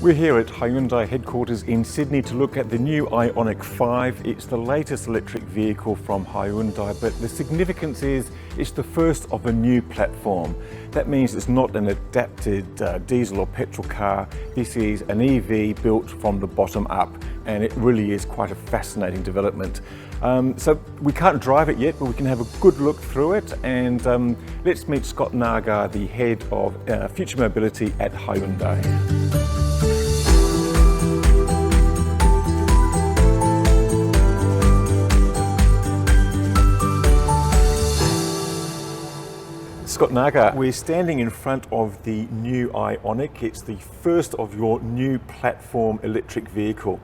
We're here at Hyundai headquarters in Sydney to look at the new Ioniq 5. It's the latest electric vehicle from Hyundai, but the significance is it's the first of a new platform. That means it's not an adapted diesel or petrol car. This is an EV built from the bottom up, and it really is quite a fascinating development. So we can't drive it yet, but we can have a good look through it, and let's meet Scott Nagar, the head of future mobility at Hyundai. Scott Nagar, we're standing in front of the new Ioniq. It's the first of your new platform electric vehicle.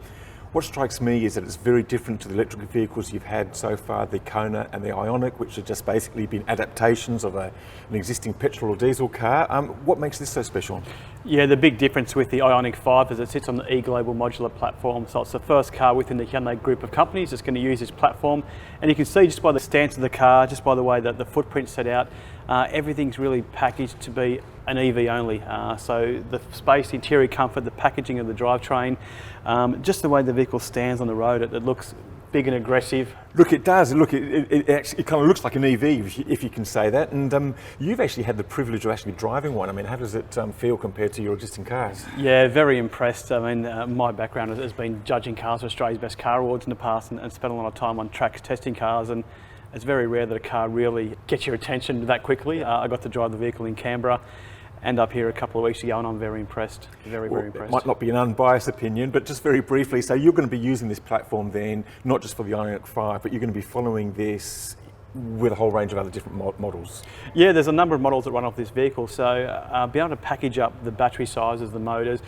What strikes me is that it's very different to the electric vehicles you've had so far, the Kona and the Ioniq, which have just basically been adaptations of an existing petrol or diesel car. What makes this so special? Yeah, the big difference with the Ioniq 5 is it sits on the E-Global modular platform. So it's the first car within the Hyundai group of companies that's going to use this platform. And you can see just by the stance of the car, just by the way that the footprint's set out, everything's really packaged to be an EV only. So the space, the interior comfort, the packaging of the drivetrain, just the way the vehicle stands on the road, it looks big and aggressive. Look, it does. Look, it actually kind of looks like an EV, if you can say that. And you've actually had the privilege of actually driving one. I mean, how does it feel compared to your existing cars? Yeah, very impressed. I mean, my background has been judging cars for Australia's Best Car Awards in the past, and spent a lot of time on tracks testing cars. And it's very rare that a car really gets your attention that quickly. I got to drive the vehicle in Canberra and up here a couple of weeks ago, and I'm very impressed, very impressed. It might not be an unbiased opinion, but just very briefly, so you're going to be using this platform then, not just for the Ioniq 5, but you're going to be following this with a whole range of other different models. Yeah, there's a number of models that run off this vehicle, so be able to package up the battery sizes, the motors,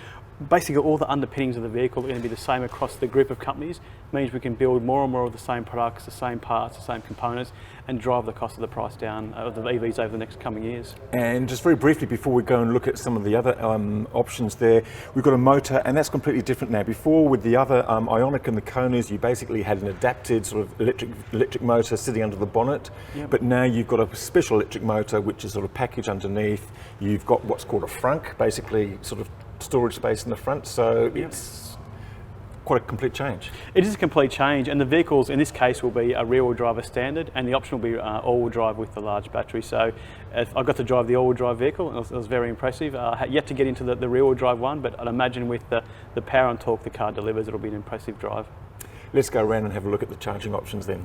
basically all the underpinnings of the vehicle are going to be the same across the group of companies. It means we can build more and more of the same products, the same parts, the same components, and drive the cost of the price down of the EVs over the next coming years. And just very briefly, before we go and look at some of the other options there, we've got a motor, and that's completely different now. Before, with the other Ioniq and the Konas, you basically had an adapted sort of electric motor sitting under the bonnet. Yep. But now you've got a special electric motor, which is sort of packaged underneath. You've got what's called a frunk, basically sort of storage space in the front, so it's quite a complete change. It is a complete change, and the vehicles in this case will be a rear-wheel drive standard, and the option will be all-wheel drive with the large battery. So I got to drive the all-wheel drive vehicle, and it was very impressive. Yet to get into the rear-wheel drive one, but I'd imagine with the power and torque the car delivers, it'll be an impressive drive. Let's go around and have a look at the charging options then.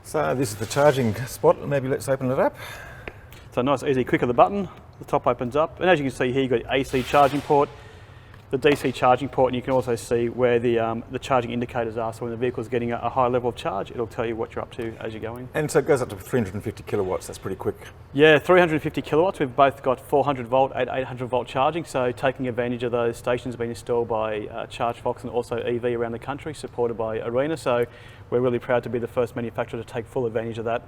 So this is the charging spot. Maybe let's open it up. So nice, easy, click of the button, the top opens up, and as you can see here, you've got your AC charging port, the DC charging port, and you can also see where the charging indicators are. So when the vehicle's getting a high level of charge, it'll tell you what you're up to as you're going. And so it goes up to 350 kilowatts, that's pretty quick. Yeah, 350 kilowatts. We've both got 400 volt and 800 volt charging, so taking advantage of those stations being installed by ChargeFox and also EV around the country, supported by Arena. So we're really proud to be the first manufacturer to take full advantage of that.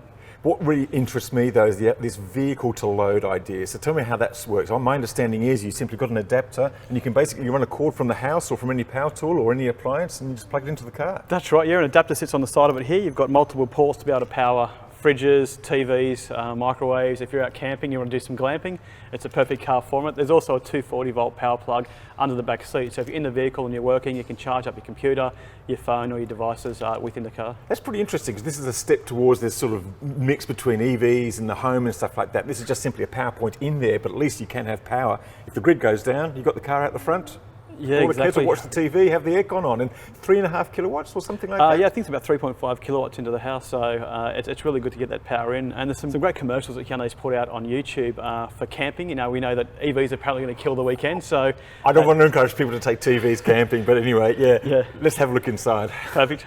What really interests me though is this vehicle to load idea. So tell me how that works. My understanding is you simply got an adapter and you can basically run a cord from the house or from any power tool or any appliance and you just plug it into the car. That's right, yeah, an adapter sits on the side of it here. You've got multiple ports to be able to power fridges, TVs, microwaves. If you're out camping, you want to do some glamping, it's a perfect car format. There's also a 240 volt power plug under the back seat. So if you're in the vehicle and you're working, you can charge up your computer, your phone or your devices within the car. That's pretty interesting because this is a step towards this sort of mix between EVs and the home and stuff like that. This is just simply a power point in there, but at least you can have power. If the grid goes down, you've got the car out the front. Yeah, all exactly. The kids will watch the TV, have the aircon on, and 3.5 kilowatts or something like that? Yeah, I think it's about 3.5 kilowatts into the house, so it's really good to get that power in. And there's some great commercials that Hyundai's put out on YouTube for camping. You know, we know that EVs are apparently going to kill the weekend, so... I don't want to encourage people to take TVs camping, but anyway, yeah, let's have a look inside. Perfect.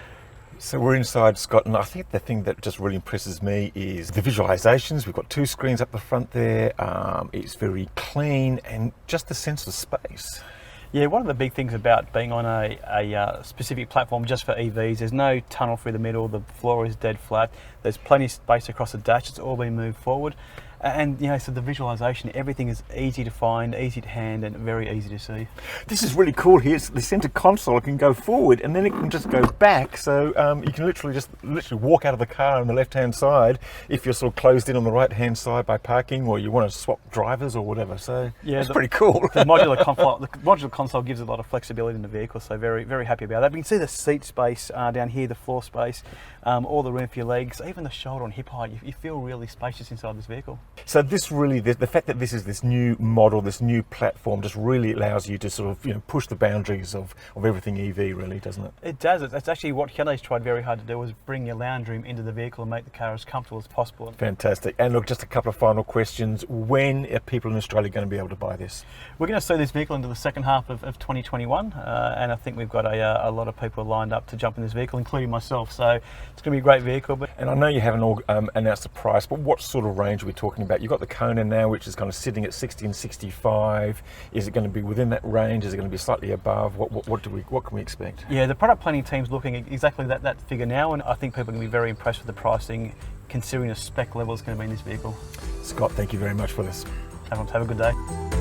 So we're inside, Scott, and I think the thing that just really impresses me is the visualizations. We've got 2 screens up the front there. It's very clean and just the sense of space. Yeah, one of the big things about being on a specific platform just for EVs, there's no tunnel through the middle, the floor is dead flat, there's plenty of space across the dash, it's all been moved forward. And so the visualization, everything is easy to find, easy to hand, and very easy to see. This is really cool here. The center console can go forward and then it can just go back. So you can literally walk out of the car on the left-hand side if you're sort of closed in on the right-hand side by parking, or you want to swap drivers or whatever. So yeah, that's pretty cool. The modular console gives a lot of flexibility in the vehicle, so very, very happy about that. But you can see the seat space down here, the floor space, all the room for your legs, even the shoulder and hip height. You feel really spacious inside this vehicle. So this really, the fact that this is this new model, this new platform, just really allows you to sort of push the boundaries of everything EV, really, doesn't it? It does. It's actually what Hyundai's tried very hard to do, was bring your lounge room into the vehicle and make the car as comfortable as possible. Fantastic. And look, just a couple of final questions. When are people in Australia going to be able to buy this? We're going to see this vehicle into the second half of 2021, and I think we've got a lot of people lined up to jump in this vehicle, including myself. So it's going to be a great vehicle. And I know you haven't all announced the price, but what sort of range are we talking about? You've got the Kona now, which is kind of sitting at 60 and 65. Is it going to be within that range? Is it going to be slightly above? What can we expect? Yeah, the product planning team's looking at exactly that figure now, and I think people are going to be very impressed with the pricing, considering the spec level is going to be in this vehicle. Scott, thank you very much for this. Have a good day.